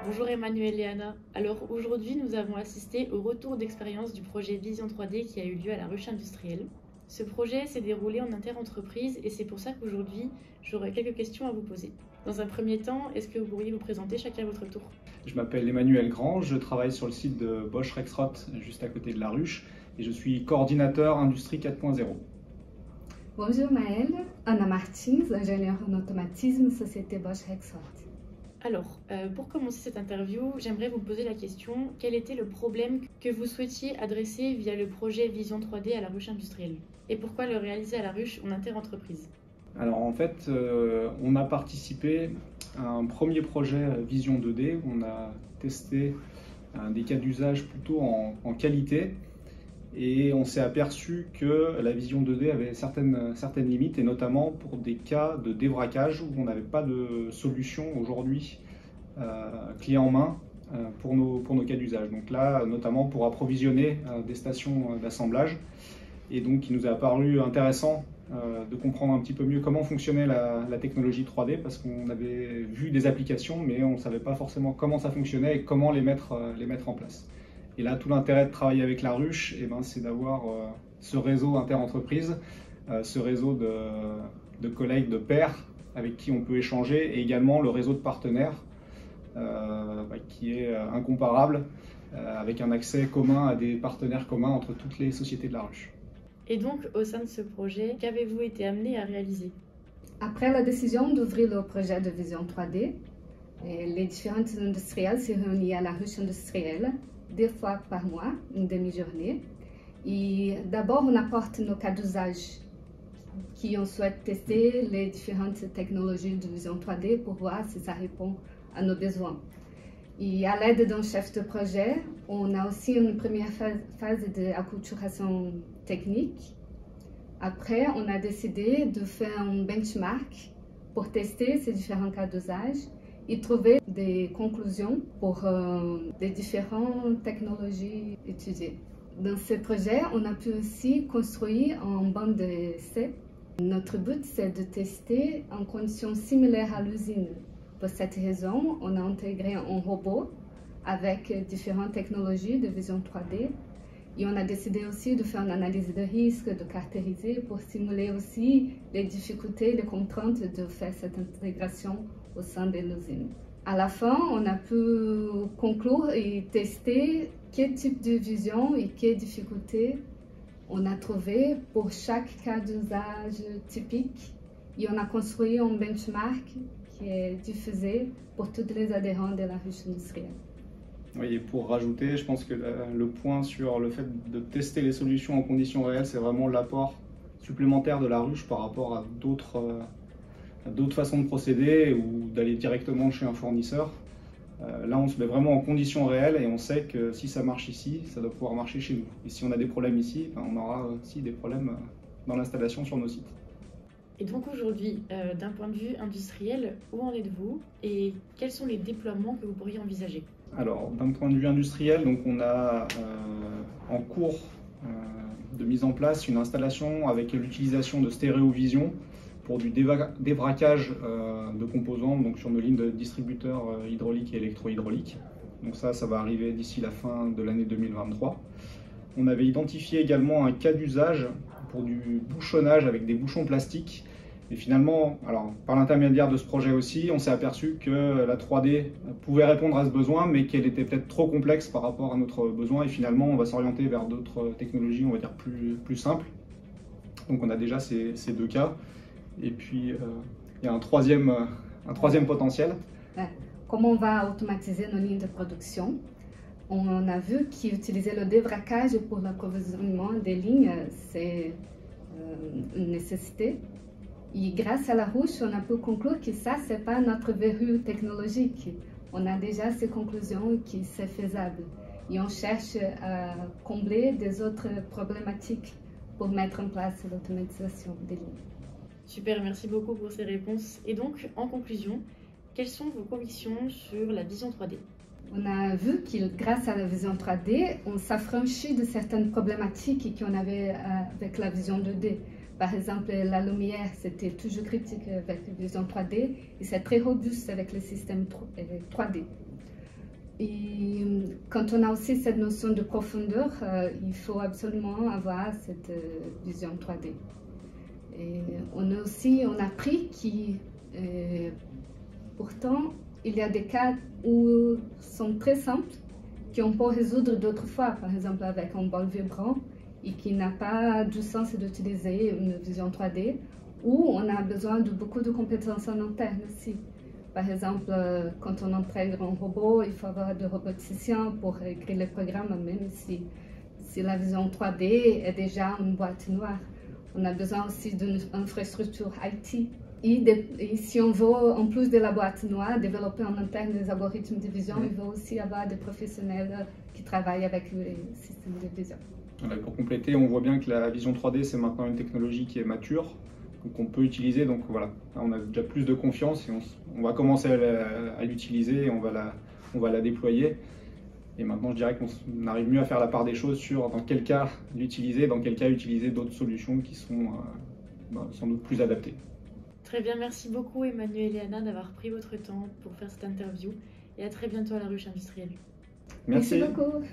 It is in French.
Bonjour Emmanuel et Anna. Alors aujourd'hui, nous avons assisté au retour d'expérience du projet Vision 3D qui a eu lieu à la Ruche Industrielle. Ce projet s'est déroulé en inter-entreprise et c'est pour ça qu'aujourd'hui, j'aurai quelques questions à vous poser. Dans un premier temps, est-ce que vous pourriez vous présenter chacun à votre tour? Je m'appelle Emmanuel Grange, je travaille sur le site de Bosch Rexroth, juste à côté de la Ruche, et je suis coordinateur Industrie 4.0. Bonjour Maëlle, Anna Martins, ingénieure en automatisme, société Bosch Rexroth. Alors, pour commencer cette interview, j'aimerais vous poser la question, quel était le problème que vous souhaitiez adresser via le projet Vision 3D à la Ruche Industrielle? Et pourquoi le réaliser à la Ruche en inter-entreprise? Alors en fait, on a participé à un premier projet Vision 2D, on a testé des cas d'usage plutôt en qualité, et on s'est aperçu que la Vision 2D avait certaines limites, et notamment pour des cas de dévraquage où on n'avait pas de solution aujourd'hui clé en main pour nos cas d'usage. Donc là, notamment pour approvisionner des stations d'assemblage. Et donc il nous a apparu intéressant de comprendre un petit peu mieux comment fonctionnait la technologie 3D, parce qu'on avait vu des applications, mais on ne savait pas forcément comment ça fonctionnait et comment les mettre en place. Et là, tout l'intérêt de travailler avec la Ruche, c'est d'avoir ce réseau inter-entreprise, ce réseau de collègues, de pairs avec qui on peut échanger, et également le réseau de partenaires qui est incomparable, avec un accès commun à des partenaires communs entre toutes les sociétés de la Ruche. Et donc, au sein de ce projet, qu'avez-vous été amené à réaliser? Après la décision d'ouvrir le projet de Vision 3D, les différents industriels se réunissent à la Ruche Industrielle 2 fois par mois, une demi-journée. Et d'abord, on apporte nos cas d'usage qui on souhaite tester les différentes technologies de Vision 3D pour voir si ça répond à nos besoins. Et à l'aide d'un chef de projet, on a aussi une première phase d'acculturation technique. Après, on a décidé de faire un benchmark pour tester ces différents cas d'usage et trouver des conclusions pour les différentes technologies utilisées. Dans ce projet, on a pu aussi construire un banc d'essai. Notre but, c'est de tester en conditions similaires à l'usine. Pour cette raison, on a intégré un robot avec différentes technologies de vision 3D. Et on a décidé aussi de faire une analyse de risque, de caractériser pour simuler aussi les difficultés, les contraintes de faire cette intégration au sein de l'usine. À la fin, on a pu conclure et tester quel type de vision et quelles difficultés on a trouvé pour chaque cas d'usage typique. Et on a construit un benchmark qui est diffusé pour tous les adhérents de la Ruche Industrielle. Oui, et pour rajouter, je pense que le point sur le fait de tester les solutions en conditions réelles, c'est vraiment l'apport supplémentaire de la Ruche par rapport à d'autres façons de procéder ou d'aller directement chez un fournisseur. Là, on se met vraiment en conditions réelles et on sait que si ça marche ici, ça doit pouvoir marcher chez nous. Et si on a des problèmes ici, on aura aussi des problèmes dans l'installation sur nos sites. Et donc aujourd'hui, d'un point de vue industriel, où en êtes-vous et quels sont les déploiements que vous pourriez envisager? Alors, d'un point de vue industriel, donc on a en cours de mise en place une installation avec l'utilisation de stéréovision pour du dévraquage de composants donc sur nos lignes de distributeurs hydrauliques et électro-hydrauliques. Donc ça va arriver d'ici la fin de l'année 2023. On avait identifié également un cas d'usage pour du bouchonnage avec des bouchons plastiques. Et finalement, alors, par l'intermédiaire de ce projet aussi, on s'est aperçu que la 3D pouvait répondre à ce besoin, mais qu'elle était peut-être trop complexe par rapport à notre besoin. Et finalement, on va s'orienter vers d'autres technologies, on va dire plus simples. Donc on a déjà ces 2 cas. Et puis, il y a un troisième potentiel. Comment on va automatiser nos lignes de production? On a vu qu'utiliser le dévraquage pour l'approvisionnement des lignes, c'est une nécessité. Et grâce à la Ruche, on a pu conclure que ça, ce n'est pas notre verrou technologique. On a déjà ces conclusions qui c'est faisable. Et on cherche à combler des autres problématiques pour mettre en place l'automatisation des lignes. Super, merci beaucoup pour ces réponses. Et donc, en conclusion, quelles sont vos convictions sur la vision 3D? On a vu que grâce à la vision 3D, on s'affranchit de certaines problématiques qu'on avait avec la vision 2D. Par exemple, la lumière, c'était toujours critique avec la vision 3D et c'est très robuste avec le système 3D. Et quand on a aussi cette notion de profondeur, il faut absolument avoir cette vision 3D. Et on a appris que pourtant, il y a des cas où sont très simples, qu'on peut résoudre d'autres fois, par exemple avec un bol vibrant, et qui n'a pas du sens d'utiliser une vision 3D, ou on a besoin de beaucoup de compétences en interne aussi. Par exemple, quand on intègre un robot, il faut avoir des roboticiens pour écrire les programmes, même si la vision 3D est déjà une boîte noire. On a besoin aussi d'une infrastructure IT. Et si on veut, en plus de la boîte noire, développer en interne des algorithmes de vision, il faut aussi avoir des professionnels qui travaillent avec les systèmes de vision. Voilà, pour compléter, on voit bien que la vision 3D, c'est maintenant une technologie qui est mature, qu'on peut utiliser. Donc voilà, on a déjà plus de confiance et on va commencer à l'utiliser et on va la déployer. Et maintenant, je dirais qu'on arrive mieux à faire la part des choses sur dans quel cas l'utiliser, dans quel cas utiliser d'autres solutions qui sont sans doute plus adaptées. Très bien, merci beaucoup Emmanuel et Anna d'avoir pris votre temps pour faire cette interview et à très bientôt à la Ruche Industrielle. Merci Merci beaucoup.